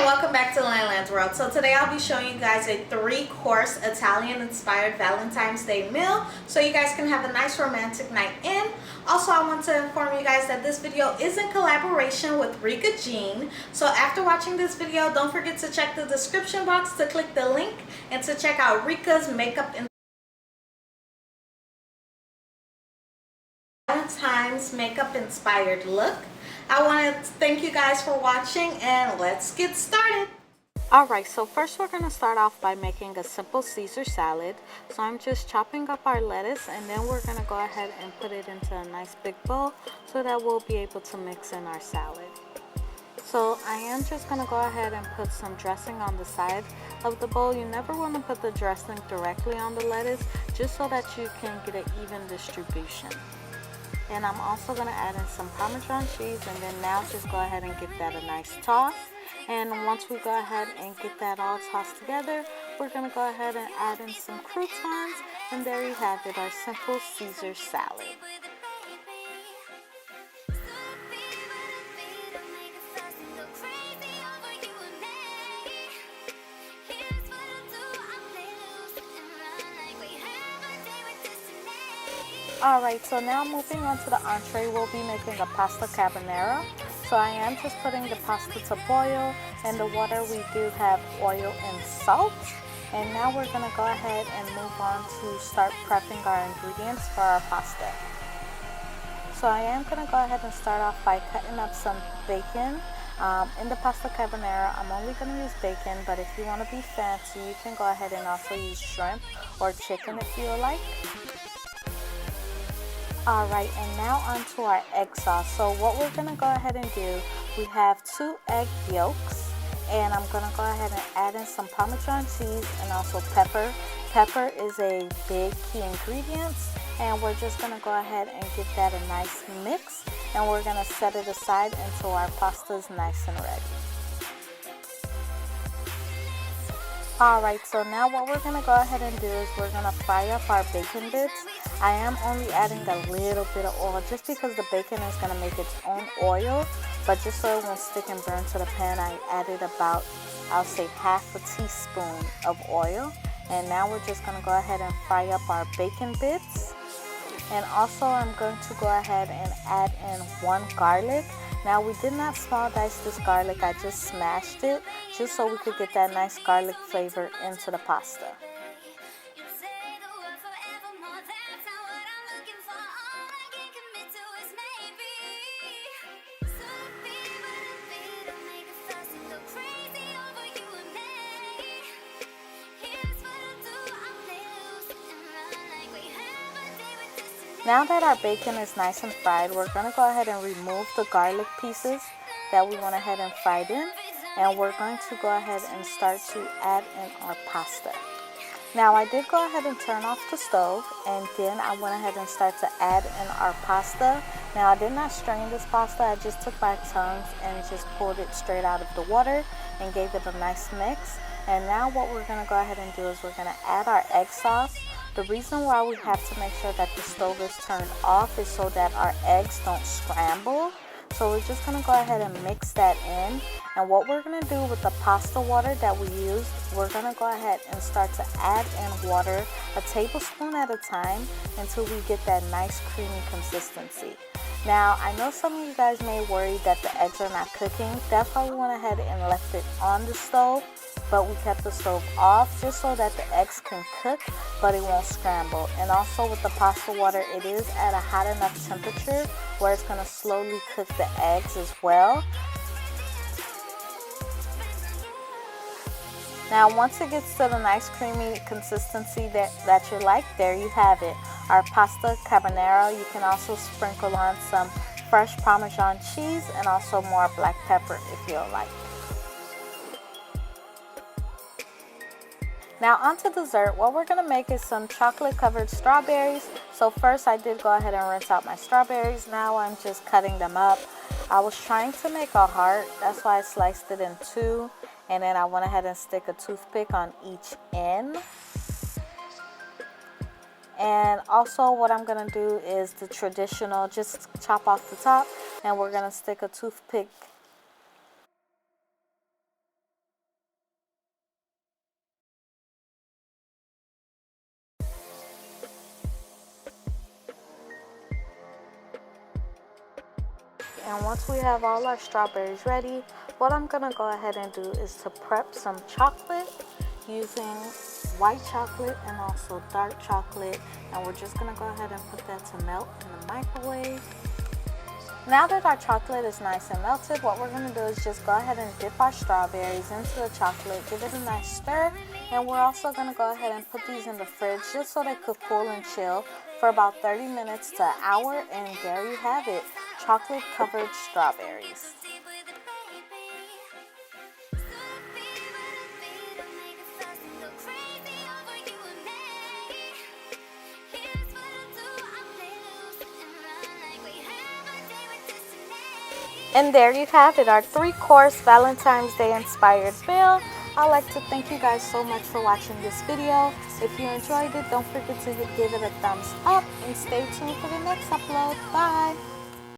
welcome back to Landland's World. So today I'll be showing you guys a 3-course Italian inspired Valentine's Day meal so you guys can have a nice romantic night in. Also, I want to inform you guys that this video is in collaboration with Rica Jean. So after watching this video, don't forget to check the description box to click the link and to check out Rica's makeup and Valentine's makeup inspired look. I want to thank you guys for watching and let's get started. Alright, so first we're going to start off by making a simple Caesar salad. So I'm just chopping up our lettuce and then we're going to go ahead and put it into a nice big bowl so that we'll be able to mix in our salad. So I am just going to go ahead and put some dressing on the side of the bowl. You never want to put the dressing directly on the lettuce just so that you can get an even distribution. And I'm also going to add in some Parmesan cheese, and then now just go ahead and give that a nice toss. And once we go ahead and get that all tossed together, we're going to go ahead and add in some croutons, and there you have it, our simple Caesar salad. Alright, so now moving on to the entree, we'll be making a pasta carbonara. So I am just putting the pasta to boil, and the water we do have oil and salt. And now we're going to go ahead and move on to start prepping our ingredients for our pasta. So I am going to go ahead and start off by cutting up some bacon. In the pasta carbonara, I'm only going to use bacon, but if you want to be fancy, you can go ahead and also use shrimp or chicken if you like. Alright, and now onto our egg sauce. So what we're going to go ahead and do, we have 2 egg yolks, and I'm going to go ahead and add in some Parmesan cheese and also pepper. Pepper is a big key ingredient, and we're just going to go ahead and give that a nice mix, and we're going to set it aside until our pasta is nice and ready. Alright, so now what we're going to go ahead and do is we're going to fry up our bacon bits. I am only adding a little bit of oil just because the bacon is going to make its own oil, but just so it won't stick and burn to the pan, I added about, I'll say, half a teaspoon of oil. And now we're just going to go ahead and fry up our bacon bits. And also I'm going to go ahead and add in 1 garlic. Now we did not small dice this garlic, I just smashed it just so we could get that nice garlic flavor into the pasta. Now that our bacon is nice and fried, we're going to go ahead and remove the garlic pieces that we went ahead and fried in. And we're going to go ahead and start to add in our pasta. Now I did go ahead and turn off the stove, and then I went ahead and started to add in our pasta. Now I did not strain this pasta, I just took my tongs and just pulled it straight out of the water and gave it a nice mix. And now what we're going to go ahead and do is we're going to add our egg sauce. The reason why we have to make sure that the stove is turned off is so that our eggs don't scramble. So we're just going to go ahead and mix that in. And what we're going to do with the pasta water that we used, we're going to go ahead and start to add in water a tablespoon at a time until we get that nice creamy consistency. Now, I know some of you guys may worry that the eggs are not cooking. That's why we went ahead and left it on the stove, but we kept the stove off just so that the eggs can cook, but it won't scramble. And also with the pasta water, it is at a hot enough temperature where it's going to slowly cook the eggs as well. Now once it gets to the nice creamy consistency that you like, there you have it, our pasta carbonara. You can also sprinkle on some fresh Parmesan cheese and also more black pepper if you like. Now onto dessert, what we're going to make is some chocolate covered strawberries. So first I did go ahead and rinse out my strawberries. Now I'm just cutting them up. I was trying to make a heart, that's why I sliced it in 2. And then I went ahead and stick a toothpick on each end. And also what I'm going to do is the traditional, just chop off the top, and we're going to stick a toothpick And once we have all our strawberries ready, what I'm gonna go ahead and do is to prep some chocolate using white chocolate and also dark chocolate. And we're just gonna go ahead and put that to melt in the microwave. Now that our chocolate is nice and melted, what we're gonna do is just go ahead and dip our strawberries into the chocolate, give it a nice stir, and we're also gonna go ahead and put these in the fridge just so they could cool and chill for about 30 minutes to an hour, and there you have it, chocolate covered strawberries. And there you have it, our 3-course Valentine's Day inspired meal. I'd like to thank you guys so much for watching this video. If you enjoyed it, don't forget to give it a thumbs up and stay tuned for the next upload. Bye!